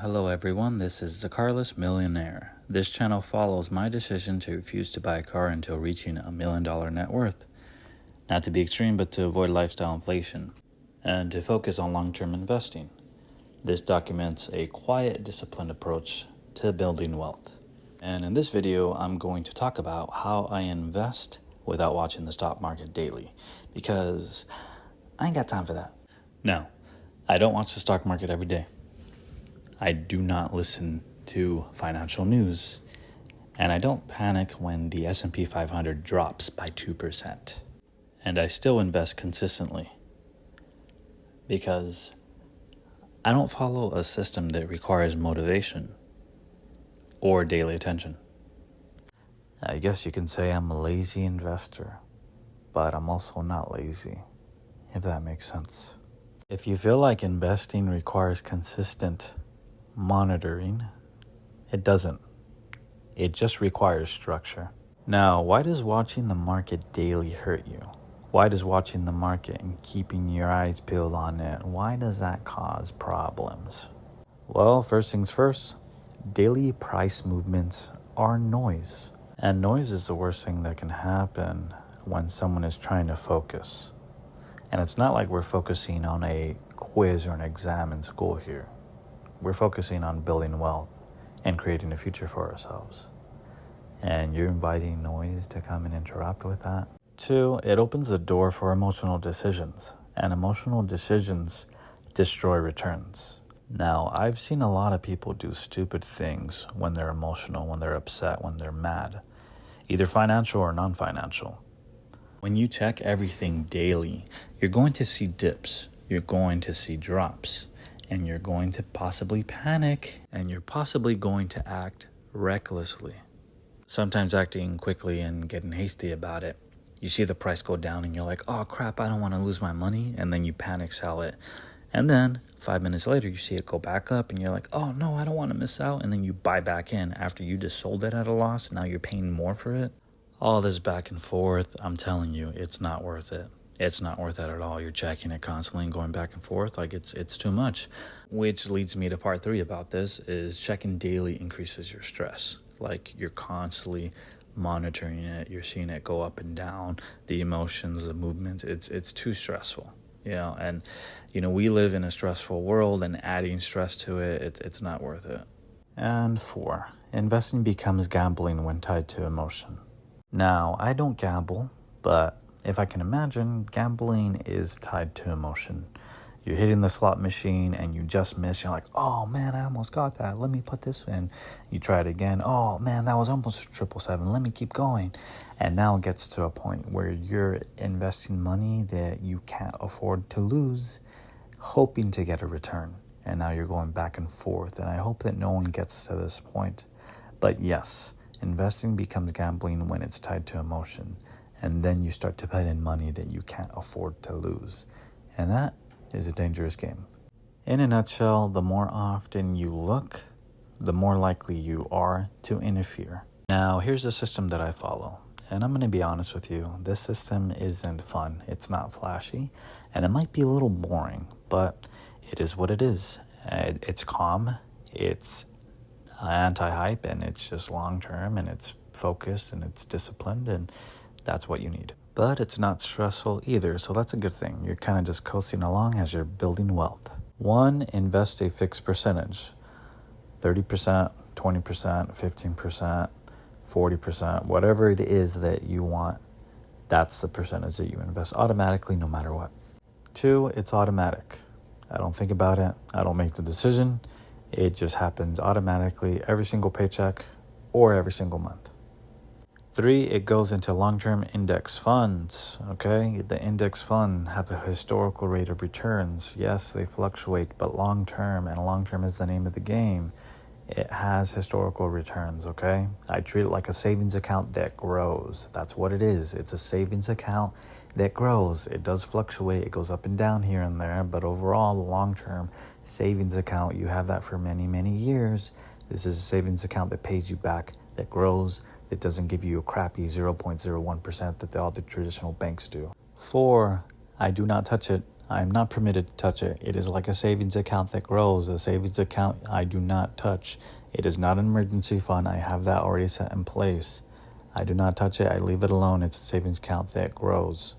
Hello everyone, this is the Carless Millionaire. This channel follows my decision to refuse to buy a car until reaching $1 million net worth. Not to be extreme, but to avoid lifestyle inflation, and to focus on long-term investing. This documents a quiet, disciplined approach to building wealth. And in this video, I'm going to talk about how I invest without watching the stock market daily, because I ain't got time for that. Now, I don't watch the stock market every day. I do not listen to financial news, and I don't panic when the S&P 500 drops by 2%. And I still invest consistently because I don't follow a system that requires motivation or daily attention. I guess you can say I'm a lazy investor, but I'm also not lazy, if that makes sense. If you feel like investing requires consistent monitoring, it doesn't. It just requires structure. Now, why does watching the market daily hurt you? Why does watching the market and keeping your eyes peeled on it, why does that cause problems? Well, first things first, daily price movements are noise. And noise is the worst thing that can happen when someone is trying to focus. And it's not like we're focusing on a quiz or an exam in school here. We're focusing on building wealth and creating a future for ourselves. And you're inviting noise to come and interrupt with that. 2, it opens the door for emotional decisions. And emotional decisions destroy returns. Now, I've seen a lot of people do stupid things when they're emotional, when they're upset, when they're mad. Either financial or non-financial. When you check everything daily, you're going to see dips. You're going to see drops. And you're going to possibly panic, and you're possibly going to act recklessly. Sometimes acting quickly and getting hasty about it. You see the price go down and you're like, oh crap, I don't want to lose my money. And then you panic sell it. And then 5 minutes later, you see it go back up and you're like, oh no, I don't want to miss out. And then you buy back in after you just sold it at a loss. Now you're paying more for it. All this back and forth, I'm telling you, it's not worth it. It's not worth it at all. You're checking it constantly and going back and forth. Like it's too much. Which leads me to part 3 about this is checking daily increases your stress. Like you're constantly monitoring it. You're seeing it go up and down. The emotions, the movements, it's too stressful. And we live in a stressful world, and adding stress to it, it's not worth it. And 4, investing becomes gambling when tied to emotion. Now, I don't gamble, but if I can imagine, gambling is tied to emotion. You're hitting the slot machine and you just miss. You're like, oh man, I almost got that. Let me put this in. You try it again. Oh man, that was almost 777. Let me keep going. And now it gets to a point where you're investing money that you can't afford to lose, hoping to get a return. And now you're going back and forth. And I hope that no one gets to this point. But yes, investing becomes gambling when it's tied to emotion. And then you start to put in money that you can't afford to lose. And that is a dangerous game. In a nutshell, the more often you look, the more likely you are to interfere. Now, here's the system that I follow. And I'm going to be honest with you, this system isn't fun. It's not flashy. And it might be a little boring, but it is what it is. It's calm, it's anti-hype, and it's just long-term, and it's focused, and it's disciplined, and that's what you need. But it's not stressful either, so that's a good thing. You're kind of just coasting along as you're building wealth. 1, invest a fixed percentage. 30%, 20%, 15%, 40%, whatever it is that you want, that's the percentage that you invest automatically no matter what. 2, it's automatic. I don't think about it. I don't make the decision. It just happens automatically every single paycheck or every single month. 3, it goes into long-term index funds, okay? The index fund have a historical rate of returns. Yes, they fluctuate, but long-term, and long-term is the name of the game, it has historical returns, okay? I treat it like a savings account that grows. That's what it is. It's a savings account that grows. It does fluctuate. It goes up and down here and there, but overall, the long-term savings account, you have that for many, many years. This is a savings account that pays you back, that grows, that doesn't give you a crappy 0.01% that all the traditional banks do. 4, I do not touch it. I'm not permitted to touch it. It is like a savings account that grows. A savings account I do not touch. It is not an emergency fund. I have that already set in place. I do not touch it. I leave it alone. It's a savings account that grows.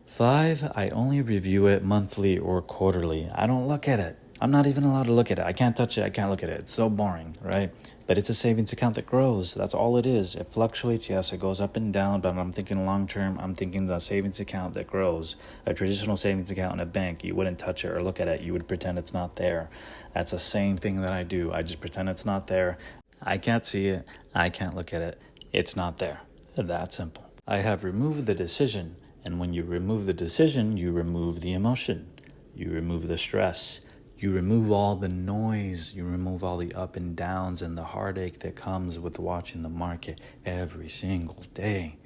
5, I only review it monthly or quarterly. I don't look at it. I'm not even allowed to look at it. I can't touch it. I can't look at it. It's so boring, right? But it's a savings account that grows. That's all it is. It fluctuates. Yes, it goes up and down, but I'm thinking long term. I'm thinking the savings account that grows. A traditional savings account in a bank, you wouldn't touch it or look at it. You would pretend it's not there. That's the same thing that I do. I just pretend it's not there. I can't see it. I can't look at it. It's not there. That simple. I have removed the decision. And when you remove the decision, you remove the emotion. You remove the stress. You remove all the noise. You remove all the up and downs and the heartache that comes with watching the market every single day.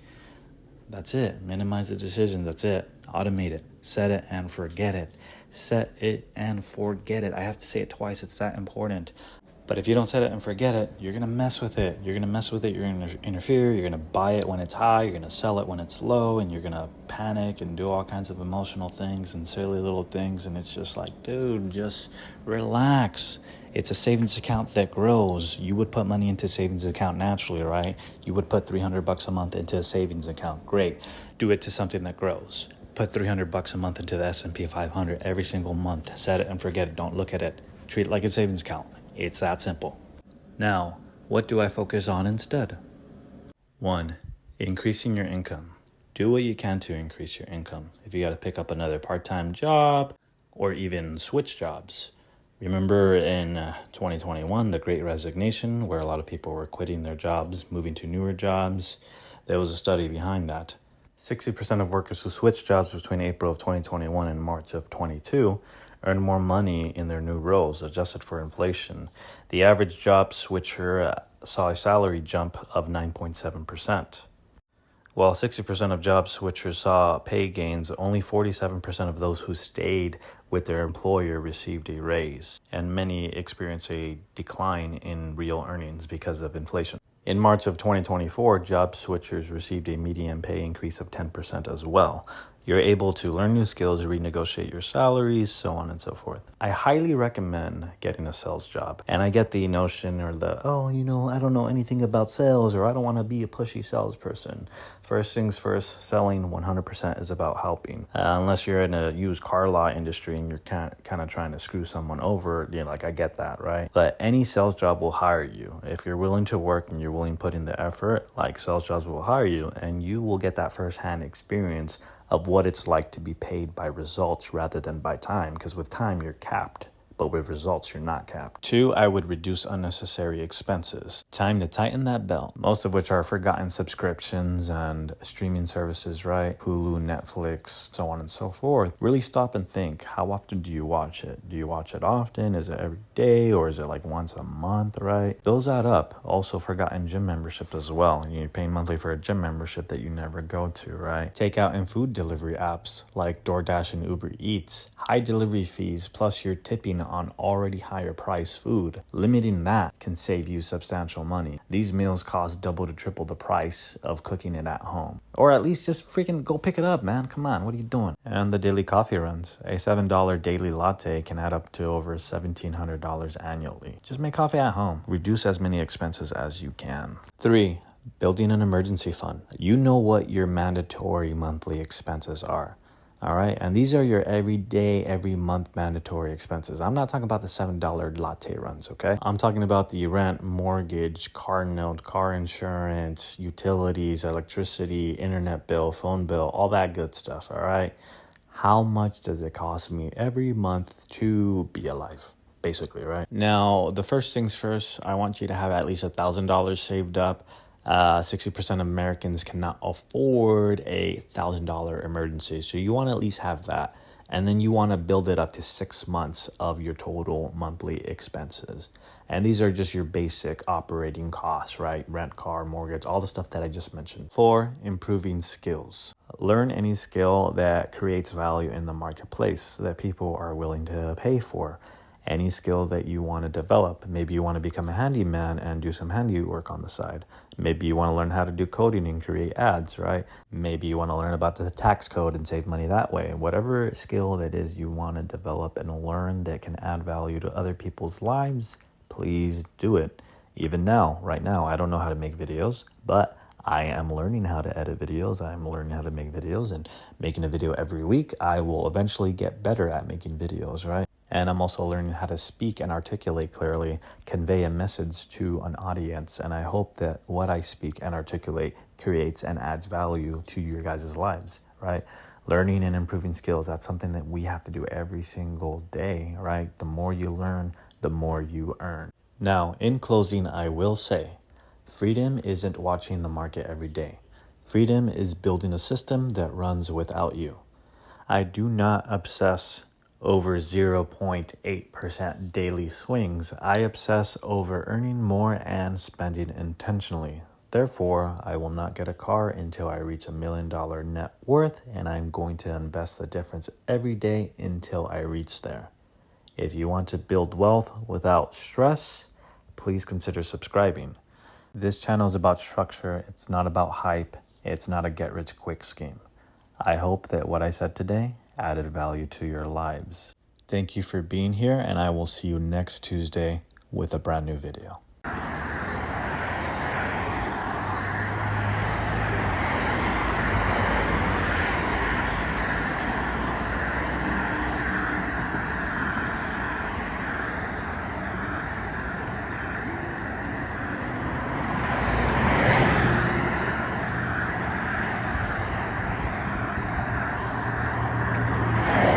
That's it. Minimize the decision. That's it. Automate it. Set it and forget it. Set it and forget it. I have to say it twice. It's that important. But if you don't set it and forget it, you're going to mess with it. You're going to mess with it. You're going to interfere. You're going to buy it when it's high. You're going to sell it when it's low. And you're going to panic and do all kinds of emotional things and silly little things. And it's just like, dude, just relax. It's a savings account that grows. You would put money into a savings account naturally, right? You would put $300 a month into a savings account. Great. Do it to something that grows. Put $300 a month into the S&P 500 every single month. Set it and forget it. Don't look at it. Treat it like a savings account. It's that simple. Now, what do I focus on instead? 1, increasing your income. Do what you can to increase your income. If you got to pick up another part-time job or even switch jobs. Remember in 2021, the Great Resignation, where a lot of people were quitting their jobs, moving to newer jobs. There was a study behind that. 60% of workers who switched jobs between April of 2021 and March of 22 earn more money in their new roles, adjusted for inflation. The average job switcher saw a salary jump of 9.7%. While 60% of job switchers saw pay gains, only 47% of those who stayed with their employer received a raise, and many experienced a decline in real earnings because of inflation. In March of 2024, job switchers received a median pay increase of 10% as well. You're able to learn new skills, renegotiate your salaries, so on and so forth. I highly recommend getting a sales job. And I get the notion or I don't know anything about sales, or I don't want to be a pushy salesperson. First things first, selling 100% is about helping. Unless you're in a used car lot industry and you're kind of trying to screw someone over, I get that, right? But any sales job will hire you. If you're willing to work and you're willing to put in the effort, sales jobs will hire you, and you will get that firsthand experience of what it's like to be paid by results rather than by time, because with time you're capped, but with results you're not capped. 2, I would reduce unnecessary expenses. Time to tighten that belt, most of which are forgotten subscriptions and streaming services, right? Hulu, Netflix, so on and so forth. Really stop and think, how often do you watch it? Do you watch it often? Is it every day, or is it once a month, right? Those add up. Also forgotten gym membership as well. You're paying monthly for a gym membership that you never go to, right? Takeout and food delivery apps like DoorDash and Uber Eats. High delivery fees plus you're tipping on already higher price food. Limiting that can save you substantial money. These meals cost double to triple the price of cooking it at home. Or at least just freaking go pick it up, man. Come on, what are you doing? And the daily coffee runs. A $7 daily latte can add up to over $1,700 annually. Just make coffee at home. Reduce as many expenses as you can. 3, building an emergency fund. You know what your mandatory monthly expenses are. All right. And these are your everyday, every month mandatory expenses. I'm not talking about the $7 latte runs. OK, I'm talking about the rent, mortgage, car note, car insurance, utilities, electricity, internet bill, phone bill, all that good stuff. All right. How much does it cost me every month to be alive? Basically, right? Now, the first things first, I want you to have at least $1,000 saved up. 60% of Americans cannot afford a $1,000 emergency. So you want to at least have that. And then you want to build it up to 6 months of your total monthly expenses. And these are just your basic operating costs, right? Rent, car, mortgage, all the stuff that I just mentioned. 4, improving skills. Learn any skill that creates value in the marketplace that people are willing to pay for. Any skill that you want to develop. Maybe you want to become a handyman and do some handiwork on the side. Maybe you want to learn how to do coding and create ads, right? Maybe you want to learn about the tax code and save money that way. Whatever skill that is you want to develop and learn that can add value to other people's lives, please do it. Even now, right now, I don't know how to make videos, but I am learning how to edit videos. I'm learning how to make videos, and making a video every week, I will eventually get better at making videos, right? And I'm also learning how to speak and articulate clearly, convey a message to an audience. And I hope that what I speak and articulate creates and adds value to your guys' lives, right? Learning and improving skills, that's something that we have to do every single day, right? The more you learn, the more you earn. Now, in closing, I will say, freedom isn't watching the market every day. Freedom is building a system that runs without you. I do not obsess over 0.8% daily swings. I obsess over earning more and spending intentionally. Therefore, I will not get a car until I reach $1 million net worth, and I'm going to invest the difference every day until I reach there. If you want to build wealth without stress, please consider subscribing. This channel is about structure. It's not about hype. It's not a get-rich-quick scheme. I hope that what I said today added value to your lives. Thank you for being here, and I will see you next Tuesday with a brand new video.